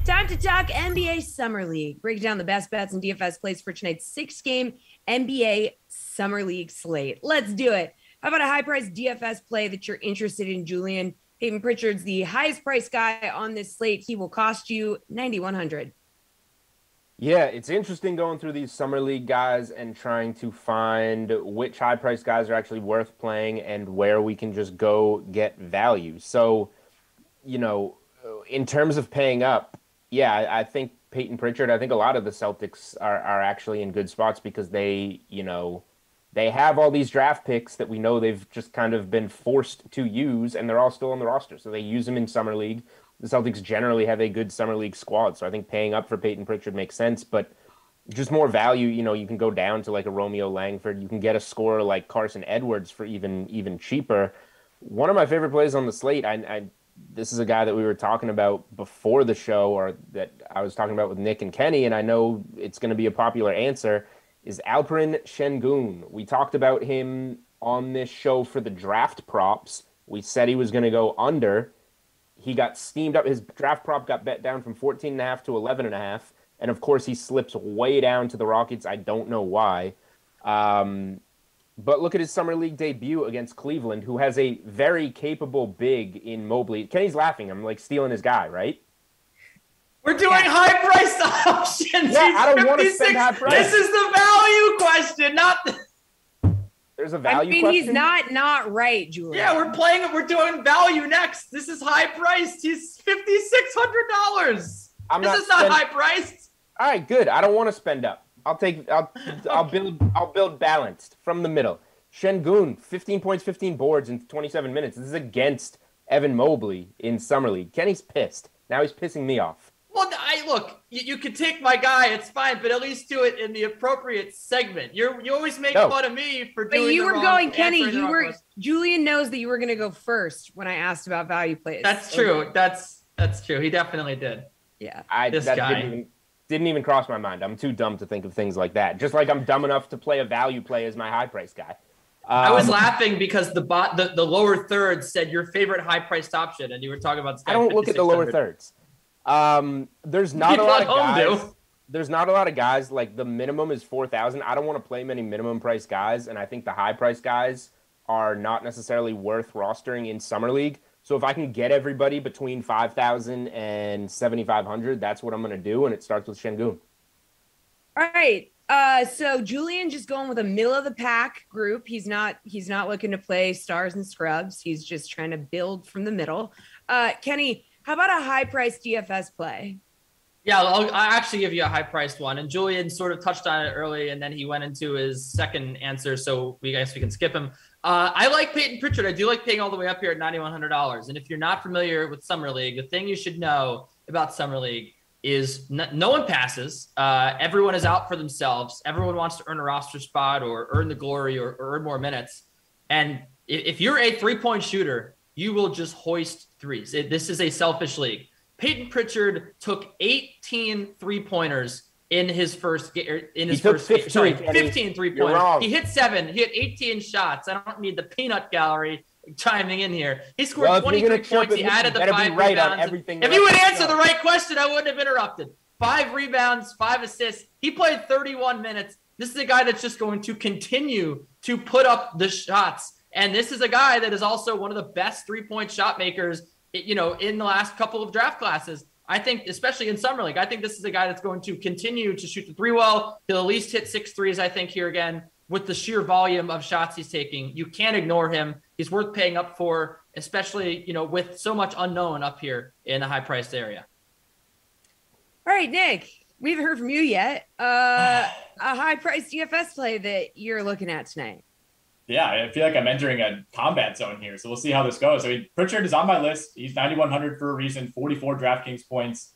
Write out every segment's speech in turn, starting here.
Time to talk NBA Summer League. Break down the best bets and DFS plays for tonight's 6-game NBA Summer League slate. Let's do it. How about a high-priced DFS play that you're interested in, Julian? Peyton Pritchard's the highest-priced guy on this slate. He will cost you $9,100. Yeah, it's interesting going through these Summer League guys and trying to find which high-priced guys are actually worth playing and where we can just go get value. So, in terms of paying up, yeah, I think Peyton Pritchard, I think a lot of the Celtics are actually in good spots because they have all these draft picks that we know they've just kind of been forced to use, and they're all still on the roster. So they use them in Summer League. The Celtics generally have a good Summer League squad. So I think paying up for Peyton Pritchard makes sense, but just more value, you can go down to like a Romeo Langford. You can get a scorer like Carson Edwards for even cheaper. One of my favorite plays on the slate, this is a guy that we were talking about before the show, or that I was talking about with Nick and Kenny, and I know it's going to be a popular answer, is Alperen Sengun. We talked about him on this show for the draft props. We said he was going to go under. He got steamed up. His draft prop got bet down from 14.5 to 11.5. And of course, he slips way down to the Rockets. I don't know why. But look at his Summer League debut against Cleveland, who has a very capable big in Mobley. Kenny's laughing. I'm like stealing his guy, right? We're doing high-priced options. Yeah, I don't want to spend high price. This is the value question, not the... There's a value question? He's not right, Julian. Yeah, we're doing value next. This is high-priced. He's $5,600. This is not high-priced. All right, good. I don't want to spend up. I'll build balanced from the middle. Sengun, 15 points, 15 boards in 27 minutes. This is against Evan Mobley in Summer League. Kenny's pissed. Now he's pissing me off. Well, look, you can take my guy, it's fine, but at least do it in the appropriate segment. You always make fun of me for doing But you were going, Kenny, Julian knows that you were going to go first when I asked about value plays. That's true. That's true. He definitely did. Yeah. Didn't even cross my mind. I'm too dumb to think of things like that. Just like I'm dumb enough to play a value play as my high price guy. I was laughing because the lower third said your favorite high priced option, and you were talking about this guy. I don't look at the lower thirds. There's not a lot of guys. There's not a lot of guys. Like the minimum is 4,000. I don't want to play many minimum price guys, and I think the high price guys are not necessarily worth rostering in Summer League. So if I can get everybody between 5,000 and 7,500, that's what I'm going to do, and it starts with Sengun. All right. So Julian just going with a middle of the pack group. He's not looking to play stars and scrubs. He's just trying to build from the middle. Kenny, how about a high price DFS play? Yeah, I'll actually give you a high priced one. And Julian sort of touched on it early, and then he went into his second answer. So I guess we can skip him. I like Peyton Pritchard. I do like paying all the way up here at $9,100. And if you're not familiar with Summer League, the thing you should know about Summer League is no one passes. Everyone is out for themselves. Everyone wants to earn a roster spot or earn the glory or earn more minutes. And if you're a three-point shooter, you will just hoist threes. This is a selfish league. Peyton Pritchard took 18 three-pointers in his first game. 15 three-pointers. He hit 7. He hit 18 shots. I don't need the peanut gallery chiming in here. He scored 23 points. He added the 5 rebounds. If you would answer the right question, I wouldn't have interrupted. 5 rebounds, 5 assists. He played 31 minutes. This is a guy that's just going to continue to put up the shots. And this is a guy that is also one of the best three-point shot makers, in the last couple of draft classes. I think, especially in Summer League, I think this is a guy that's going to continue to shoot the three well. He'll at least hit 6 threes, I think, here again, with the sheer volume of shots he's taking. You can't ignore him. He's worth paying up for, especially, with so much unknown up here in the high-priced area. All right, Nick, we haven't heard from you yet. A high-priced DFS play that you're looking at tonight. Yeah, I feel like I'm entering a combat zone here, so we'll see how this goes. I mean, Pritchard is on my list. He's 9,100 for a reason, 44 DraftKings points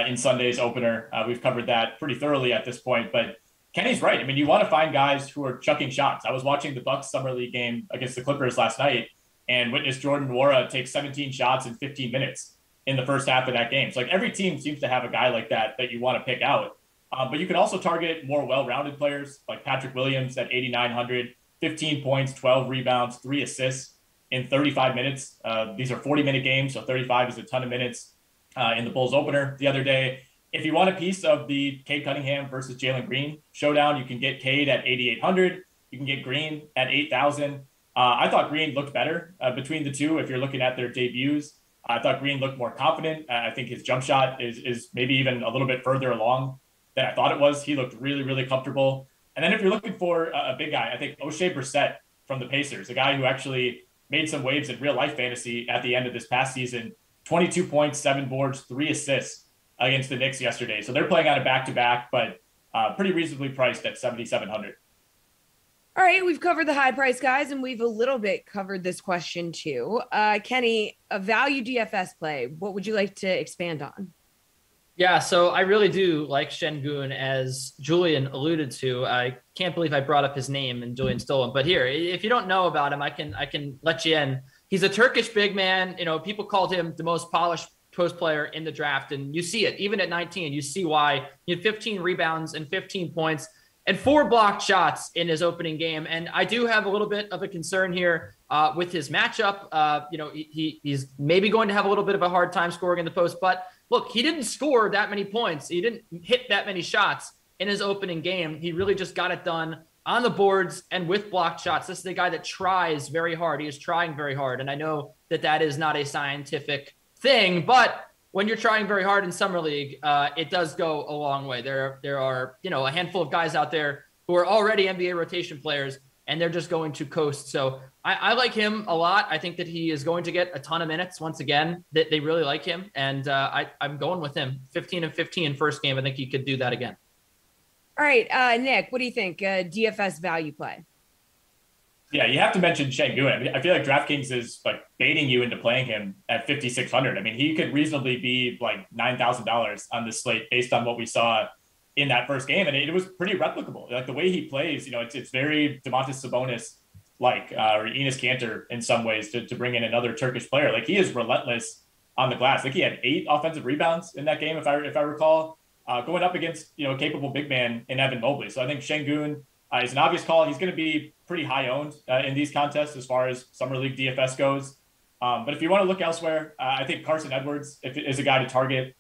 in Sunday's opener. We've covered that pretty thoroughly at this point, but Kenny's right. I mean, you want to find guys who are chucking shots. I was watching the Bucks Summer League game against the Clippers last night and witnessed Jordan Nwora take 17 shots in 15 minutes in the first half of that game. So like every team seems to have a guy like that you want to pick out. But you can also target more well-rounded players like Patrick Williams at 8,900. 15 points, 12 rebounds, 3 assists in 35 minutes. These are 40-minute games, so 35 is a ton of minutes. in the Bulls opener the other day. If you want a piece of the Cade Cunningham versus Jalen Green showdown, you can get Cade at 8,800. You can get Green at 8,000. I thought Green looked better between the two. If you're looking at their debuts, I thought Green looked more confident. I think his jump shot is maybe even a little bit further along than I thought it was. He looked really, really comfortable. And then if you're looking for a big guy, I think O'Shea Brissett from the Pacers, a guy who actually made some waves in real life fantasy at the end of this past season, 22 points, 7 boards, 3 assists against the Knicks yesterday. So they're playing on a back-to-back, but pretty reasonably priced at 7,700. All right, we've covered the high price guys, and we've a little bit covered this question too. Kenny, a value DFS play, what would you like to expand on? Yeah, so I really do like Sengun, as Julian alluded to. I can't believe I brought up his name and Julian stole him. But here, if you don't know about him, I can let you in. He's a Turkish big man. You know, people called him the most polished post player in the draft, and you see it. Even at 19, you see why. He had 15 rebounds and 15 points and 4 blocked shots in his opening game. And I do have a little bit of a concern here with his matchup. You know, he's maybe going to have a little bit of a hard time scoring in the post, but look, he didn't score that many points. He didn't hit that many shots in his opening game. He really just got it done on the boards and with blocked shots. This is the guy that tries very hard. He is trying very hard. And I know that is not a scientific thing, but when you're trying very hard in summer league, it does go a long way. There are, you know, a handful of guys out there who are already NBA rotation players, and they're just going to coast. So I like him a lot. I think that he is going to get a ton of minutes once again. That they really like him, and I'm going with him. 15 and 15 first game. I think he could do that again. All right, Nick, what do you think? DFS value play. Yeah, you have to mention Sengun. I mean, I feel like DraftKings is like baiting you into playing him at 5,600. I mean, he could reasonably be like $9,000 on this slate based on what we saw in that first game, and it was pretty replicable. Like the way he plays, you know, it's very Domantas Sabonis like or Enes Kanter in some ways to bring in another Turkish player. Like he is relentless on the glass. Like he had 8 offensive rebounds in that game, if I recall, going up against, you know, a capable big man in Evan Mobley. So I think Sengun is an obvious call. He's going to be pretty high owned in these contests as far as summer league DFS goes. But if you want to look elsewhere, I think Carson Edwards is a guy to target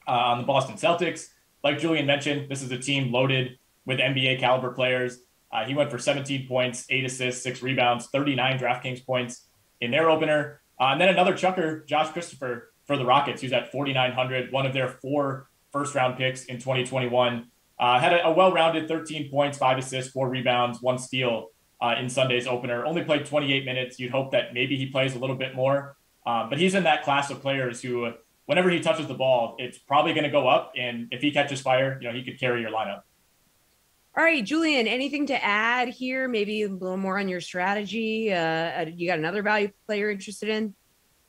on the Boston Celtics. Like Julian mentioned, this is a team loaded with NBA caliber players. He went for 17 points, 8 assists, 6 rebounds, 39 DraftKings points in their opener. And then another chucker, Josh Christopher for the Rockets, who's at 4,900, one of their 4 first-round picks in 2021. Had a well-rounded 13 points, 5 assists, 4 rebounds, 1 steal in Sunday's opener. Only played 28 minutes. You'd hope that maybe he plays a little bit more. But he's in that class of players who, whenever he touches the ball, it's probably going to go up. And if he catches fire, you know, he could carry your lineup. All right, Julian, anything to add here? Maybe a little more on your strategy. You got another value player interested in?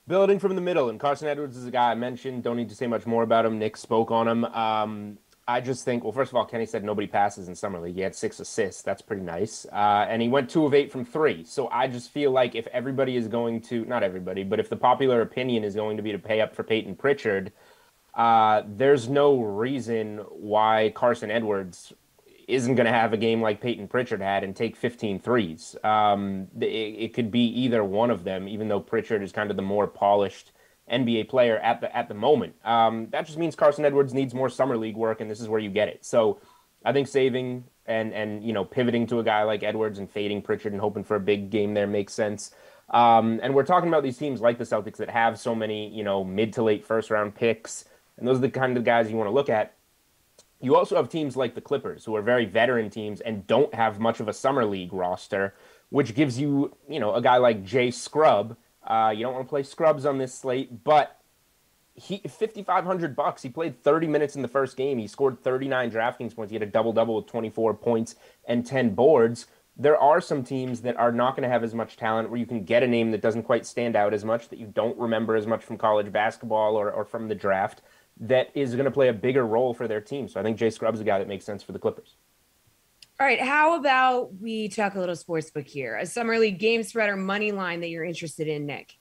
Building from the middle, and Carson Edwards is a guy I mentioned. Don't need to say much more about him. Nick spoke on him. I just think, well, first of all, Kenny said nobody passes in Summer League. He had 6 assists. That's pretty nice. And he went 2 of 8 from 3. So I just feel like if everybody is going to, not everybody, but if the popular opinion is going to be to pay up for Peyton Pritchard, there's no reason why Carson Edwards isn't going to have a game like Peyton Pritchard had and take 15 threes. It could be either one of them, even though Pritchard is kind of the more polished NBA player at the moment. That just means Carson Edwards needs more summer league work, and this is where you get it. So I think saving and you know, pivoting to a guy like Edwards and fading Pritchard and hoping for a big game there makes sense. And we're talking about these teams like the Celtics that have so many, you know, mid to late first round picks, and those are the kind of guys you want to look at. You also have teams like the Clippers, who are very veteran teams and don't have much of a summer league roster, which gives you, you know, a guy like Jay Scrubb. You don't want to play Scrubs on this slate, but he $5,500. He played 30 minutes in the first game. He scored 39 DraftKings points. He had a double-double with 24 points and 10 boards. There are some teams that are not going to have as much talent where you can get a name that doesn't quite stand out as much, that you don't remember as much from college basketball or from the draft, that is going to play a bigger role for their team. So I think Jay Scrubb's a guy that makes sense for the Clippers. All right, how about we talk a little sportsbook here? A summer league game spread or money line that you're interested in, Nick?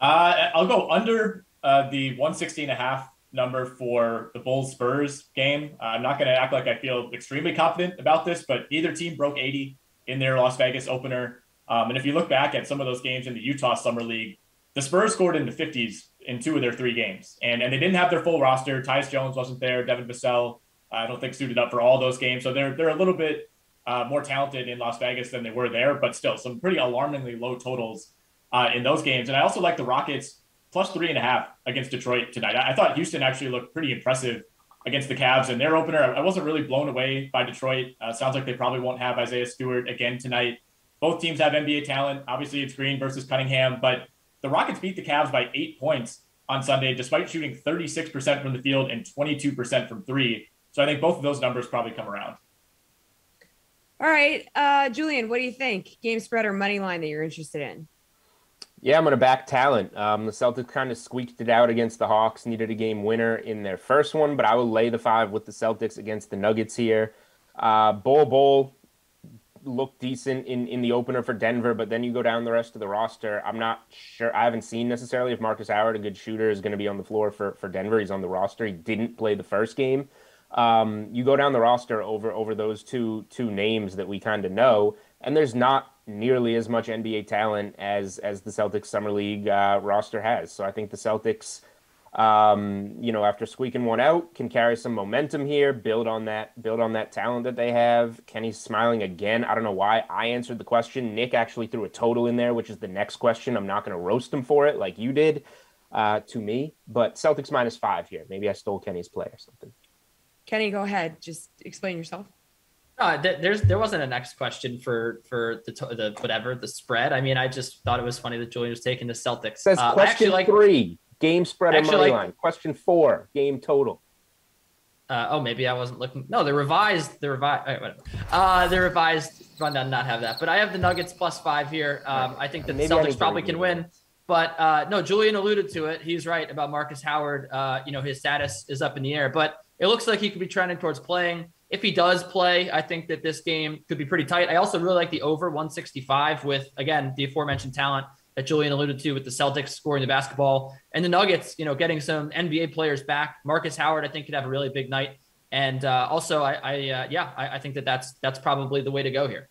I'll go under the 160.5 number for the Bulls Spurs game. I'm not going to act like I feel extremely confident about this, but neither team broke 80 in their Las Vegas opener. And if you look back at some of those games in the Utah Summer League, the Spurs scored in the 50s in 2 of their 3 games. And they didn't have their full roster. Tyus Jones wasn't there. Devin Vassell, I don't think suited up for all those games. So they're a little bit more talented in Las Vegas than they were there, but still some pretty alarmingly low totals in those games. And I also like the Rockets plus 3.5 against Detroit tonight. I thought Houston actually looked pretty impressive against the Cavs in their opener. I wasn't really blown away by Detroit. Sounds like they probably won't have Isaiah Stewart again tonight. Both teams have NBA talent. Obviously, it's Green versus Cunningham, but the Rockets beat the Cavs by 8 points on Sunday, despite shooting 36% from the field and 22% from 3. So I think both of those numbers probably come around. All right. Julian, what do you think? Game spread or money line that you're interested in? Yeah, I'm going to back talent. The Celtics kind of squeaked it out against the Hawks, needed a game winner in their first one, but I will lay the 5 with the Celtics against the Nuggets here. Bol looked decent in the opener for Denver, but then you go down the rest of the roster. I'm not sure. I haven't seen necessarily if Marcus Howard, a good shooter, is going to be on the floor for Denver. He's on the roster. He didn't play the first game. You go down the roster over those two names that we kind of know, and there's not nearly as much NBA talent as the Celtics Summer League roster has. So I think the Celtics, after squeaking one out, can carry some momentum here, build on that talent that they have. Kenny's smiling again. I don't know why I answered the question. Nick actually threw a total in there, which is the next question. I'm not going to roast him for it like you did to me, but Celtics -5 here. Maybe I stole Kenny's play or something. Kenny, go ahead. Just explain yourself. There wasn't a next question for the spread. I mean, I just thought it was funny that Julian was taking the Celtics. It says question 3, game spread or money line. Question 4, game total. Maybe I wasn't looking. No, the revised rundown did not have that. But I have the Nuggets +5 here. I think that the Celtics probably can win. But no, Julian alluded to it. He's right about Marcus Howard. His status is up in the air, but it looks like he could be trending towards playing. If he does play, I think that this game could be pretty tight. I also really like the over 165 with, again, the aforementioned talent that Julian alluded to with the Celtics scoring the basketball and the Nuggets, getting some NBA players back. Marcus Howard, I think, could have a really big night. And also, I think that that's probably the way to go here.